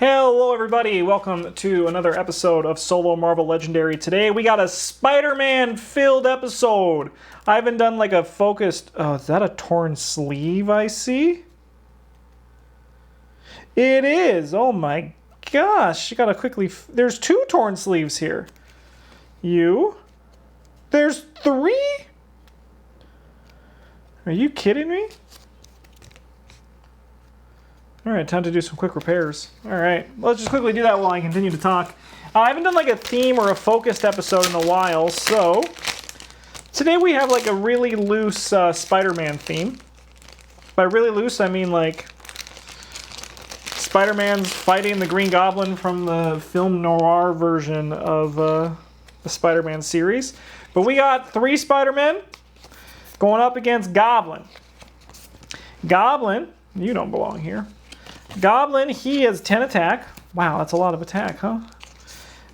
Hello everybody, welcome to another episode of Solo Marvel Legendary. Today we got a Spider-Man filled episode. I haven't done like a focused... Oh, is that a torn sleeve I see? It is! Oh my gosh, you gotta quickly... There's 2 torn sleeves here. There's 3? Are you kidding me? All right, time to do some quick repairs. All right, let's just quickly do that while I continue to talk. I haven't done like a theme or a focused episode in a while, so today we have like a really loose Spider-Man theme. By really loose, I mean like Spider-Man's fighting the Green Goblin from the film noir version of the Spider-Man series. But we got 3 Spider-Men going up against Goblin. Goblin, you don't belong here. Goblin, he has 10 attack. Wow, that's a lot of attack, huh?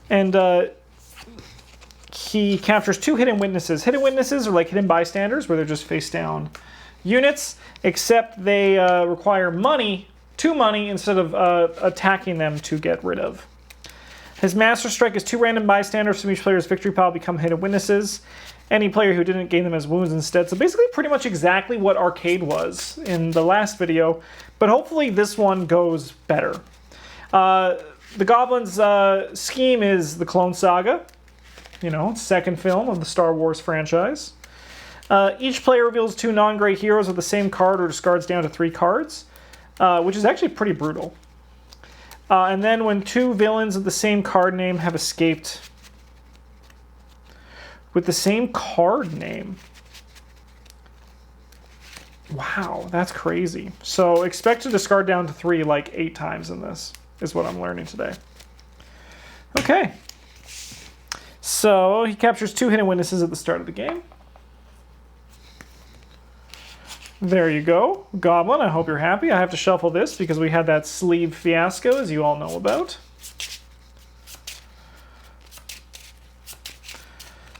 And he captures 2 hidden witnesses. Hidden witnesses are like hidden bystanders, where they're just face down units, except they require money, 2 money, instead of attacking them to get rid of. His Master Strike is 2 random bystanders from each player's victory pile become hidden witnesses. Any player who didn't gain them as wounds instead. So basically pretty much exactly what Arcade was in the last video, but hopefully this one goes better. The Goblin's scheme is the Clone Saga, you know, second film of the Star Wars franchise. Each player reveals 2 non-gray heroes with the same card or discards down to 3 cards, which is actually pretty brutal. And then when 2 villains of the same card name have escaped with the same card name. Wow, that's crazy. So expect to discard down to 3 like 8 times in this, is what I'm learning today. Okay. So he captures 2 hidden witnesses at the start of the game. There you go. Goblin, I hope you're happy. I have to shuffle this because we had that sleeve fiasco, as you all know about.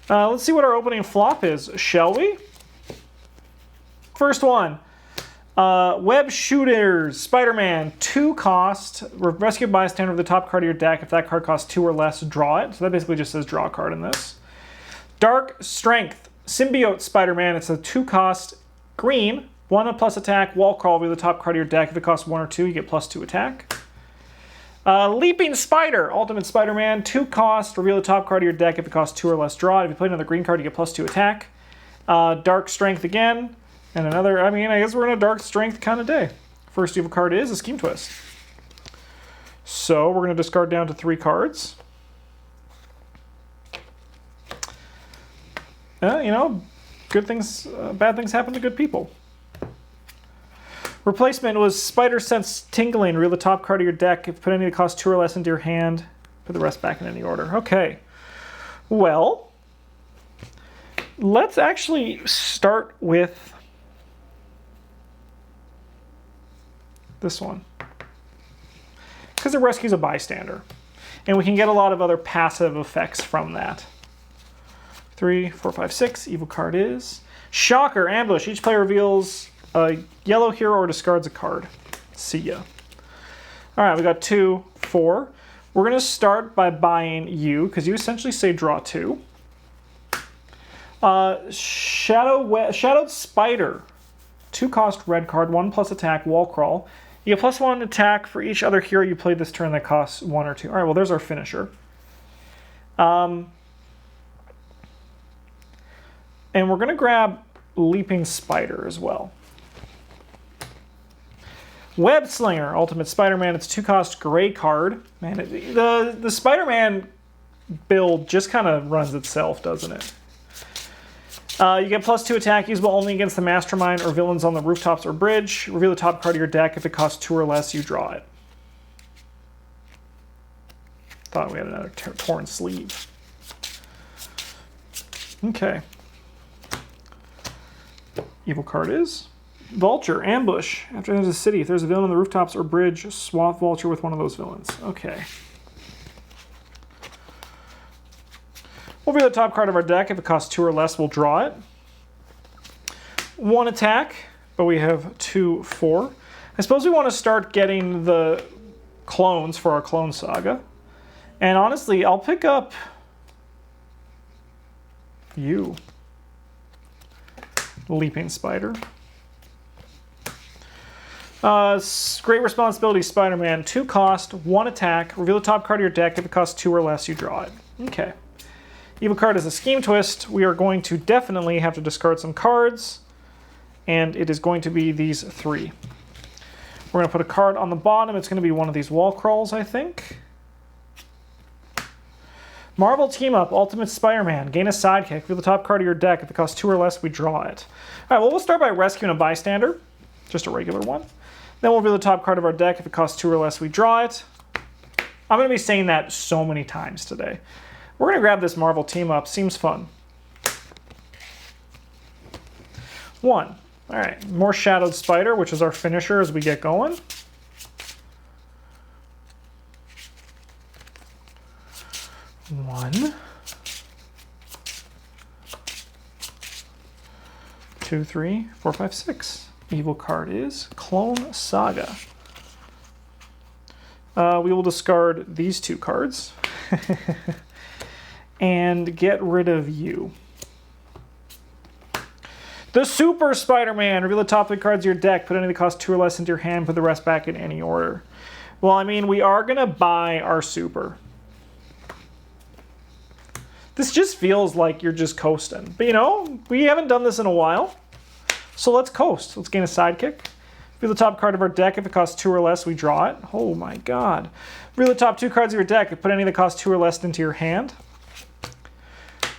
Let's see what our opening flop is, shall we? First one. Web Shooters, Spider-Man, 2 cost. Rescue bystander with the top card of your deck. If that card costs 2 or less, draw it. So that basically just says draw a card in this. Dark Strength, Symbiote Spider-Man. It's a 2 cost green. 1 plus attack, wall crawl with the top card of your deck. If it costs 1 or 2, you get +2 attack. Leaping Spider, Ultimate Spider-Man, 2 cost, reveal the top card of your deck. If it costs 2 or less, draw it. If you play another green card, you get +2 attack. Dark Strength again, and another, I guess we're in a Dark Strength kind of day. First evil card is a Scheme Twist. So we're going to discard down to 3 cards. You know, good things, bad things happen to good people. Replacement was Spider Sense Tingling. Reveal the top card of your deck. If you put any that costs 2 or less into your hand, put the rest back in any order. Okay. Well, let's actually start with this one, because it rescues a bystander, and we can get a lot of other passive effects from that. 3, 4, 5, 6. Evil card is Shocker Ambush. Each player reveals a yellow hero or discards a card. See ya. All right, we got 2, 4. We're going to start by buying you, because you essentially say draw 2. Shadowed Spider. 2 cost red card, 1 plus attack, wall crawl. You get +1 attack for each other hero you played this turn that costs 1 or 2. All right, well, there's our finisher. And we're going to grab Leaping Spider as well. Web Slinger, Ultimate Spider-Man. It's 2 cost gray card. Man, the Spider-Man build just kind of runs itself, doesn't it? You get +2 attack, usable only against the Mastermind or villains on the rooftops or bridge. Reveal the top card of your deck. If it costs 2 or less, you draw it. Thought we had another torn sleeve. Okay. Evil card is Vulture, Ambush. After entering the city, if there's a villain on the rooftops or bridge, swap Vulture with one of those villains. Okay. We'll reveal the top card of our deck. If it costs 2 or less, we'll draw it. 1 attack, but we have 2, 4. I suppose we want to start getting the clones for our Clone Saga. And honestly, I'll pick up you. Leaping Spider. Great Responsibility Spider-Man. 2 cost, 1 attack. Reveal the top card of your deck. If it costs 2 or less, you draw it. Okay. Evil card is a Scheme Twist. We are going to definitely have to discard some cards. And it is going to be these 3. We're going to put a card on the bottom. It's going to be one of these wall crawls, I think. Marvel Team Up, Ultimate Spider-Man. Gain a sidekick. Reveal the top card of your deck. If it costs 2 or less, we draw it. All right, well, we'll start by rescuing a bystander. Just a regular one. Then we'll reveal the top card of our deck. If it costs 2 or less, we draw it. I'm going to be saying that so many times today. We're going to grab this Marvel Team Up. Seems fun. 1. All right, more Shadowed Spider, which is our finisher as we get going. One, 2, 3, 4, 5, 6. Evil card is Clone Saga. We will discard these 2 cards and get rid of you. The Super Spider-Man. Reveal the top 3 cards of your deck. Put any that cost 2 or less into your hand. Put the rest back in any order. Well, I mean, we are going to buy our Super. This just feels like you're just coasting. But, you know, we haven't done this in a while. So let's coast. Let's gain a sidekick. Reveal the top card of our deck. If it costs 2 or less, we draw it. Oh, my God. Reveal the top 2 cards of your deck. Put any that cost 2 or less into your hand.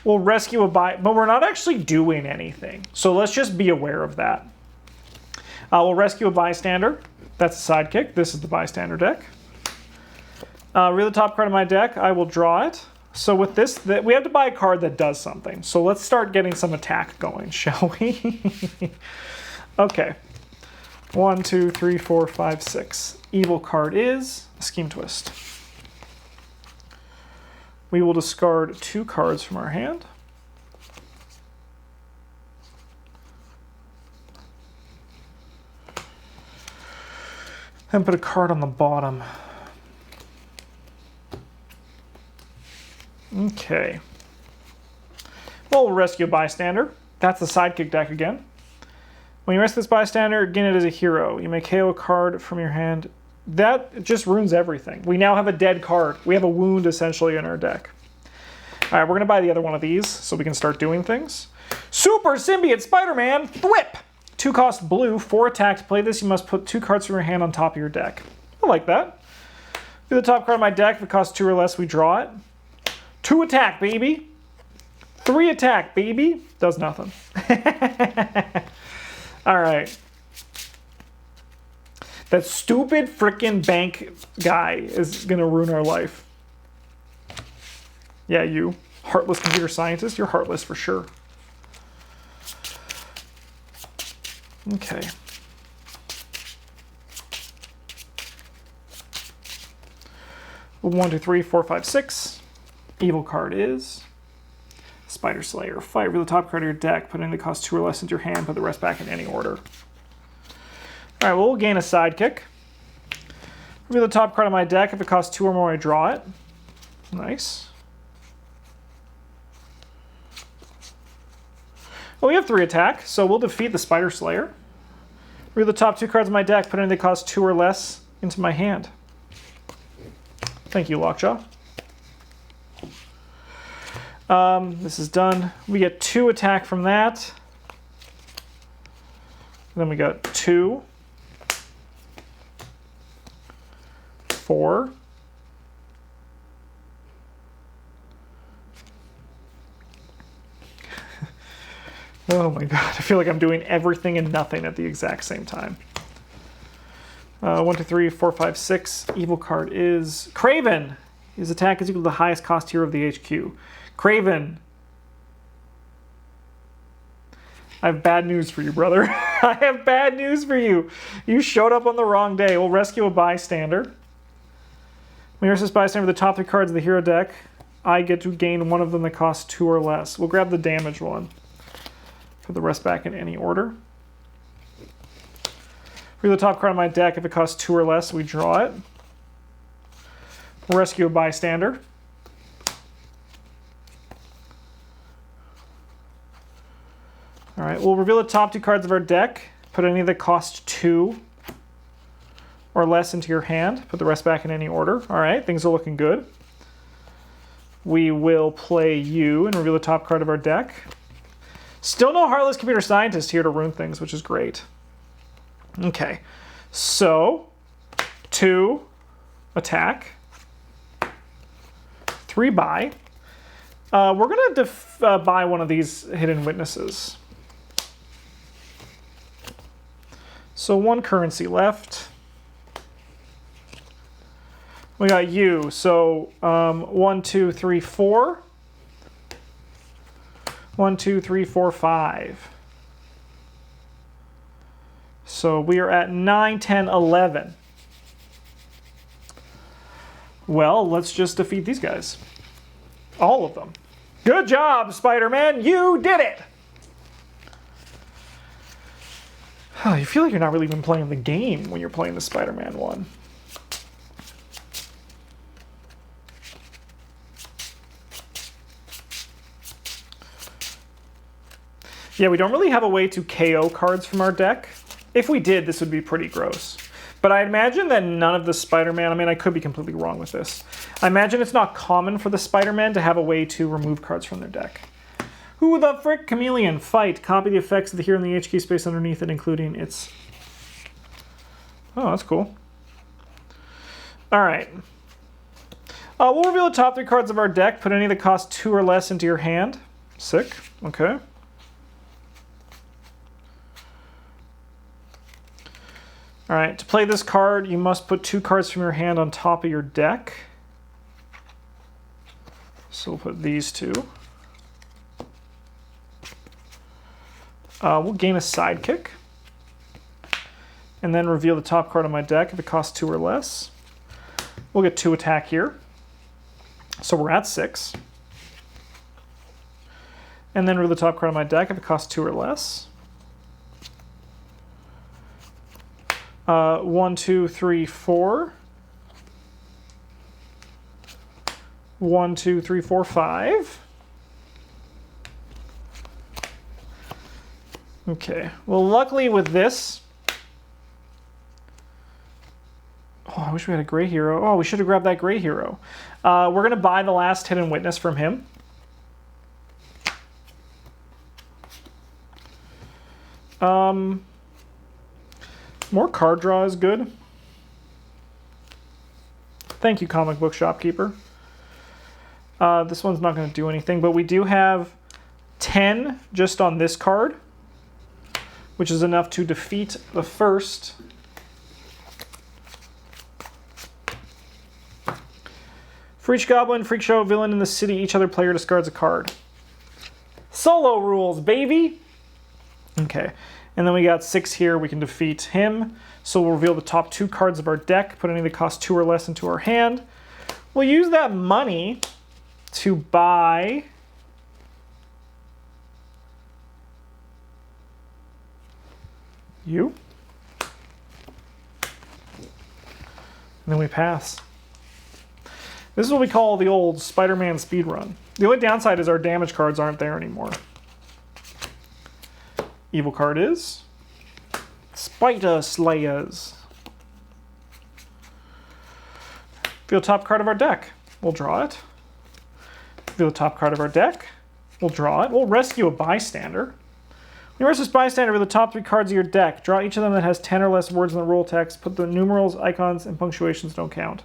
We'll rescue a but we're not actually doing anything. So let's just be aware of that. We'll rescue a bystander. That's a sidekick. This is the bystander deck. Reveal the top card of my deck. I will draw it. So with this, we have to buy a card that does something. So let's start getting some attack going, shall we? Okay. 1, 2, 3, 4, 5, 6. Evil card is a Scheme Twist. We will discard 2 cards from our hand. And put a card on the bottom. Okay. Well, we'll rescue a bystander. That's the sidekick deck again. When you rescue this bystander, gain it as a hero. You may KO a card from your hand. That just ruins everything. We now have a dead card. We have a wound, essentially, in our deck. All right, we're going to buy the other one of these so we can start doing things. Super Symbiote Spider-Man Thwip! 2 cost blue, 4 attack. To play this, you must put 2 cards from your hand on top of your deck. I like that. Do the top card of my deck. If it costs 2 or less, we draw it. 2 attack, baby. 3 attack, baby. Does nothing. All right. That stupid frickin' bank guy is gonna ruin our life. Yeah, you. Heartless computer scientist. You're heartless for sure. Okay. One, two, three, four, five, 6. Evil card is Spider Slayer. Fight. Reveal the top card of your deck. Put any that costs 2 or less into your hand. Put the rest back in any order. All right, well, we'll gain a sidekick. Reveal the top card of my deck. If it costs 2 or more, I draw it. Nice. Well, we have 3 attack, so we'll defeat the Spider Slayer. Reveal the top 2 cards of my deck. Put any that cost 2 or less into my hand. Thank you, Lockjaw. This is done. We get 2 attack from that. Then we got 2. 4. Oh my god, I feel like I'm doing everything and nothing at the exact same time. 1, 2, 3, 4, 5, 6. Evil card is Kraven. His attack is equal to the highest cost hero of the HQ. Kraven. I have bad news for you, brother. I have bad news for you. You showed up on the wrong day. We'll rescue a bystander. When you rescue this bystander with the top 3 cards of the hero deck, I get to gain one of them that costs 2 or less. We'll grab the damage one. Put the rest back in any order. Reveal the top card of my deck. If it costs 2 or less, we draw it. Rescue a bystander. All right, we'll reveal the top 2 cards of our deck. Put any that cost 2 or less into your hand. Put the rest back in any order. All right, things are looking good. We will play you and reveal the top card of our deck. Still no Heartless Computer Scientist here to ruin things, which is great. Okay, so 2 attack, 3 buy. We're going to buy one of these Hidden Witnesses. So 1 currency left. We got you. So 1, 2, 3, 4. 1, 2, 3, 4, 5. So we are at 9, 10, 11. Well, let's just defeat these guys. All of them. Good job, Spider-Man. You did it. You feel like you're not really even playing the game when you're playing the Spider-Man one. Yeah, we don't really have a way to KO cards from our deck. If we did, this would be pretty gross. But I imagine that none of the Spider-Man, I mean, I could be completely wrong with this. I imagine it's not common for the Spider-Man to have a way to remove cards from their deck. Who the frick? Chameleon. Fight. Copy the effects of the hero in the HK space underneath it, including its... Oh, that's cool. All right. We'll reveal the top 3 cards of our deck. Put any that cost 2 or less into your hand. Sick. Okay. All right. To play this card, you must put 2 cards from your hand on top of your deck. So we'll put these 2. We'll gain a sidekick. And then reveal the top card of my deck if it costs 2 or less. We'll get 2 attack here. So we're at 6. And then reveal the top card of my deck if it costs 2 or less. 1, 2, 3, 4. 1, 2, 3, 4, 5. Okay, well, luckily with this... Oh, I wish we had a gray hero. Oh, we should have grabbed that gray hero. We're going to buy the last Hidden Witness from him. More card draw is good. Thank you, comic book shopkeeper. This one's not going to do anything, but we do have 10 just on this card, which is enough to defeat the first. For each goblin, freak show, villain in the city, each other player discards a card. Solo rules, baby! Okay, and then we got 6 here. We can defeat him. So we'll reveal the top 2 cards of our deck, put any that cost 2 or less into our hand. We'll use that money to buy... you. And then we pass. This is what we call the old Spider-Man speedrun. The only downside is our damage cards aren't there anymore. Evil card is Spider Slayers. Reveal top card of our deck. We'll draw it. Reveal the top card of our deck. We'll draw it. We'll rescue a bystander. When you rescue this bystander, reveal the top 3 cards of your deck. Draw each of them that has 10 or less words in the rule text. Put the numerals, icons, and punctuations don't count.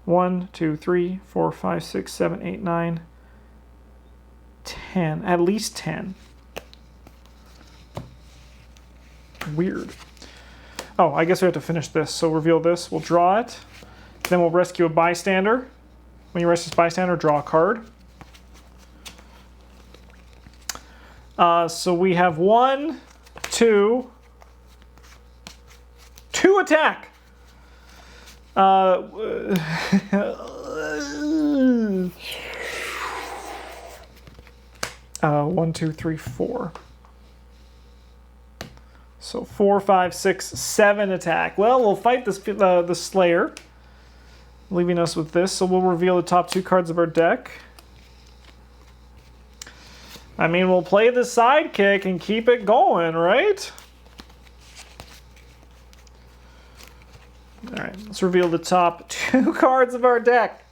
1, 2, 3, 4, 5, 6, 7, 8, 9, 10. At least 10. Weird. Oh, I guess we have to finish this. So reveal this. We'll draw it. Then we'll rescue a bystander. When you rescue this bystander, draw a card. So we have 1, 2 attack. 1, 2, 3, 4. So 4, 5, 6, 7 attack. Well, we'll fight this the Slayer. leaving us with this. So we'll reveal the top 2 cards of our deck. I mean, we'll play the sidekick and keep it going, right? All right, let's reveal the top 2 cards of our deck.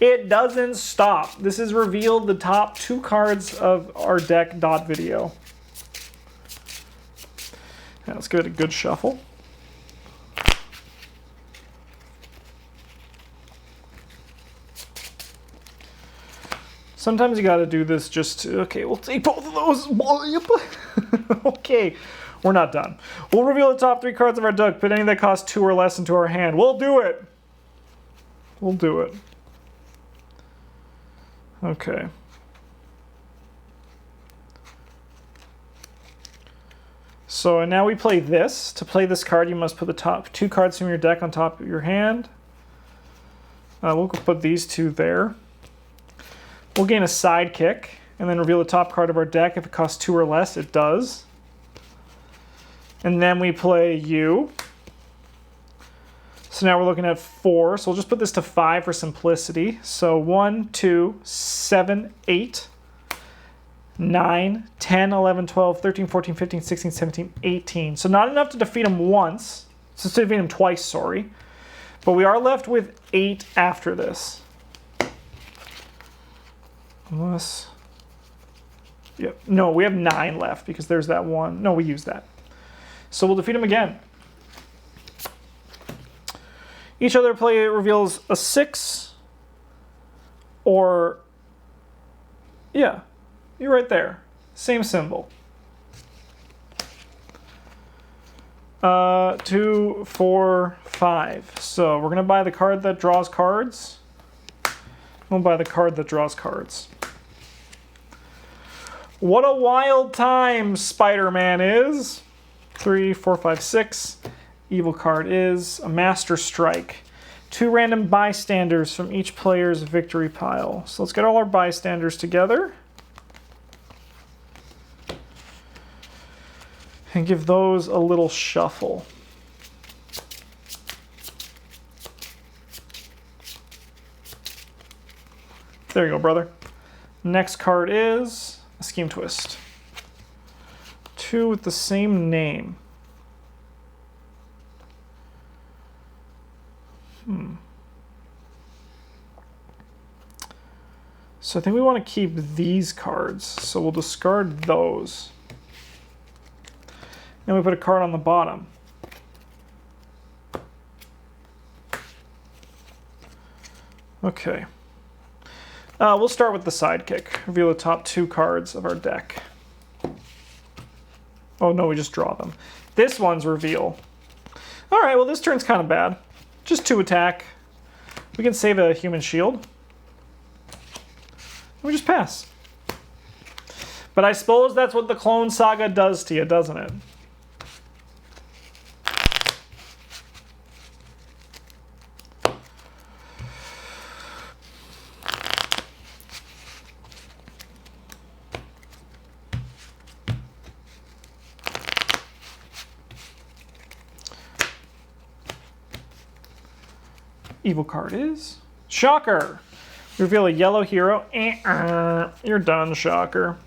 It doesn't stop. This is revealed the top 2 cards of our deck video. Now let's give it a good shuffle. Sometimes you gotta do this just to, okay, we'll take both of those. Okay, we're not done. We'll reveal the top 3 cards of our deck, put any that cost 2 or less into our hand. We'll do it. We'll do it. Okay. So now we play this. To play this card, you must put the top 2 cards from your deck on top of your hand. We'll put these 2 there. We'll gain a sidekick, and then reveal the top card of our deck. If it costs 2 or less, it does. And then we play you. So now we're looking at 4. So we'll just put this to 5 for simplicity. So 1, 2, 7, 8, 9, 10, 11, 12, 13, 14, 15, 16, 17, 18. So not enough to defeat him once. So to defeat him twice, sorry. But we are left with 8 after this. Unless... Yep. No, we have 9 left because there's that one. No, we used that. So we'll defeat him again. Each other play reveals a 6 or... Yeah, you're right there. Same symbol. 2, 4, 5. So we're going to buy the card that draws cards. We'll buy the card that draws cards. What a wild time Spider-Man is. 3, 4, 5, 6. Evil card is a Master Strike. 2 random bystanders from each player's victory pile. So let's get all our bystanders together. And give those a little shuffle. There you go, brother. Next card is a Scheme Twist. 2 with the same name. So I think we want to keep these cards. So we'll discard those. Then we put a card on the bottom. Okay. We'll start with the sidekick. Reveal the top 2 cards of our deck. Oh no, we just draw them. This one's reveal. All right, well this turn's kind of bad. Just 2 attack. We can save a human shield. We just pass. But I suppose that's what the Clone Saga does to you, doesn't it? Evil card is Shocker. Reveal a yellow hero. You're done, Shocker.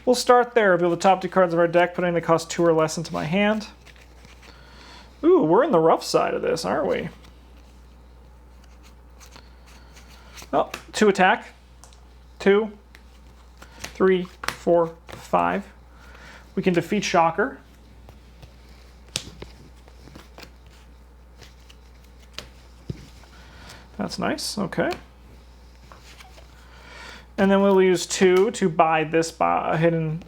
We'll start there. Reveal the top 2 cards of our deck, putting the cost 2 or less into my hand. Ooh, we're in the rough side of this, aren't we? Oh, 2 attack. 2, 3, 4, 5. We can defeat Shocker. That's nice, okay. And then we'll use 2 to buy this the hidden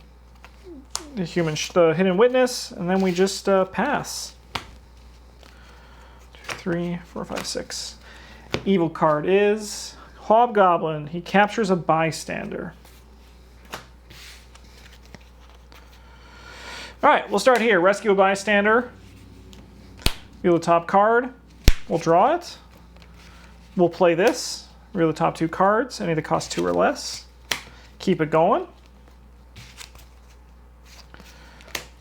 witness, and then we just pass. 2, 3, 4, 5, 6. Evil card is Hobgoblin. He captures a bystander. All right, we'll start here. Rescue a bystander. Reveal the top card. We'll draw it. We'll play this. Reveal the top 2 cards, any that cost 2 or less. Keep it going.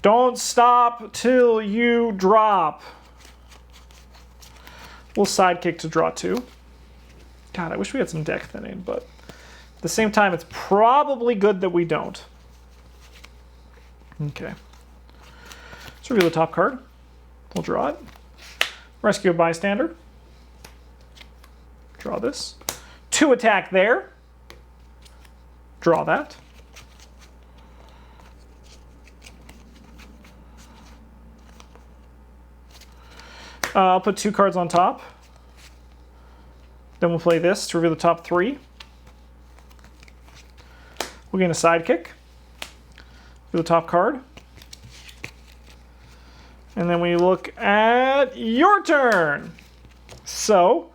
Don't stop till you drop. We'll sidekick to draw 2. God, I wish we had some deck thinning, but at the same time, it's probably good that we don't. Okay. Let's reveal the top card. We'll draw it. Rescue a bystander. Draw this. 2 attack there. Draw that. I'll put 2 cards on top. Then we'll play this to reveal the top 3. We'll gain a sidekick. For the top card. And then we look at your turn. So,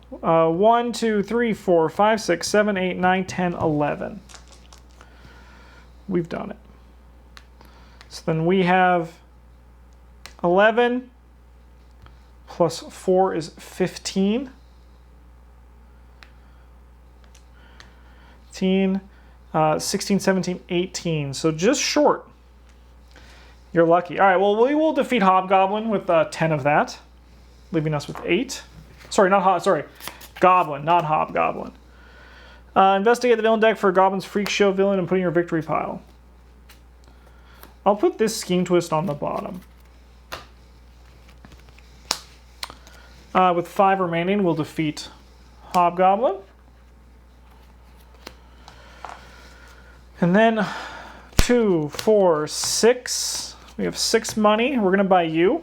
1, 2, 3, 4, 5, 6, 7, 8, 9, 10, 11. We've done it. So then we have 11 plus 4 is 15. 16, 17, 18. So just short. You're lucky. All right, well, we will defeat Hobgoblin with 10 of that, leaving us with 8. Sorry, Goblin, not Hobgoblin. Investigate the villain deck for Goblin's Freak Show villain and put in your victory pile. I'll put this Scheme Twist on the bottom. With 5 remaining, we'll defeat Hobgoblin. And then 2, 4, 6. We have 6 money. We're going to buy you.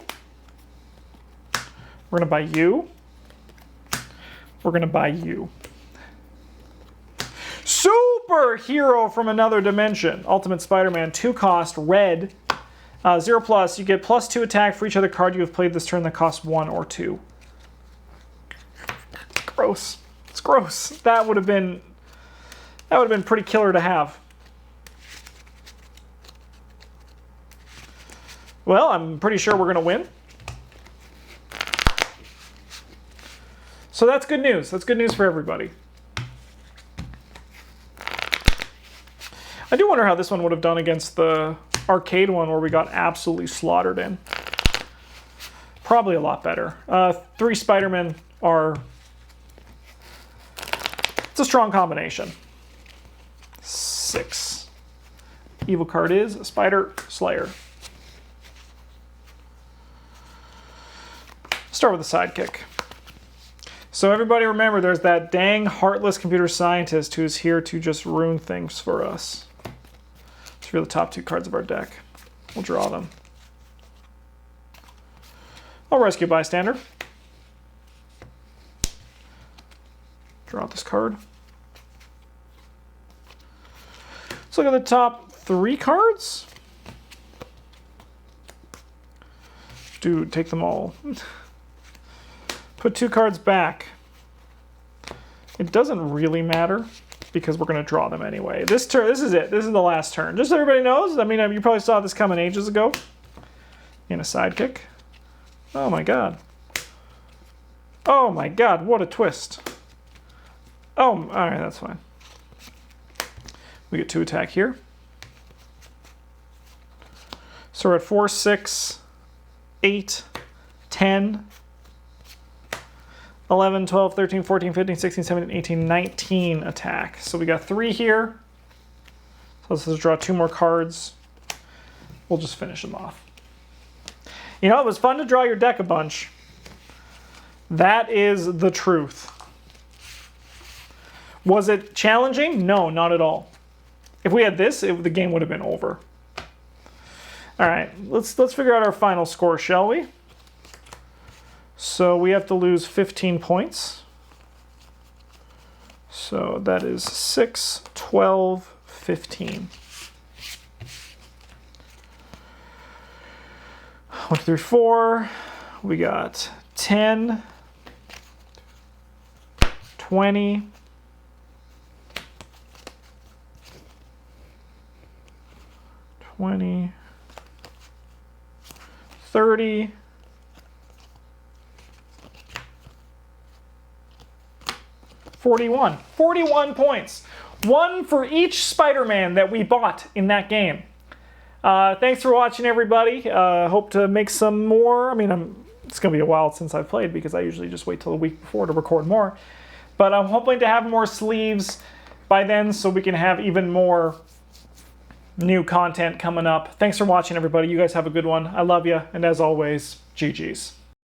We're going to buy you. We're going to buy you. Superhero from another dimension. Ultimate Spider-Man, 2 cost, red. 0 plus. You get +2 attack for each other card you have played this turn that costs 1 or 2. Gross. It's gross. That would have been pretty killer to have. Well, I'm pretty sure we're going to win. So that's good news. That's good news for everybody. I do wonder how this one would have done against the arcade one where we got absolutely slaughtered in. Probably a lot better. 3 Spider-Men are... It's a strong combination. 6. Evil card is Spider Slayer. Start with a sidekick. So everybody remember, there's that dang heartless computer scientist who's here to just ruin things for us. Let's reveal the top 2 cards of our deck. We'll draw them. I'll rescue bystander. Draw out this card. Let's look at the top 3 cards. Dude, take them all. Put 2 cards back. It doesn't really matter because we're going to draw them anyway. This turn, this is it. This is the last turn. Just so everybody knows, I mean, you probably saw this coming ages ago. In a sidekick. Oh my god. Oh my god, what a twist. Oh, alright, that's fine. We get 2 attack here. So we're at 4, 6, 8, 10, 11, 12, 13, 14, 15, 16, 17, 18, 19 attack. So we got 3 here. So let's just draw 2 more cards. We'll just finish them off. You know, it was fun to draw your deck a bunch. That is the truth. Was it challenging? No, not at all. If we had this, the game would have been over. All right, let's figure out our final score, shall we? So we have to lose 15 points. So that is 6, 12, 15. 1, 2, 3, 4. We got 10, 20, 20, 30, 41. 41 points. 1 for each Spider-Man that we bought in that game. Thanks for watching, everybody. Hope to make some more. I mean, it's going to be a while since I've played because I usually just wait till the week before to record more. But I'm hoping to have more sleeves by then so we can have even more new content coming up. Thanks for watching, everybody. You guys have a good one. I love you. And as always, GG's.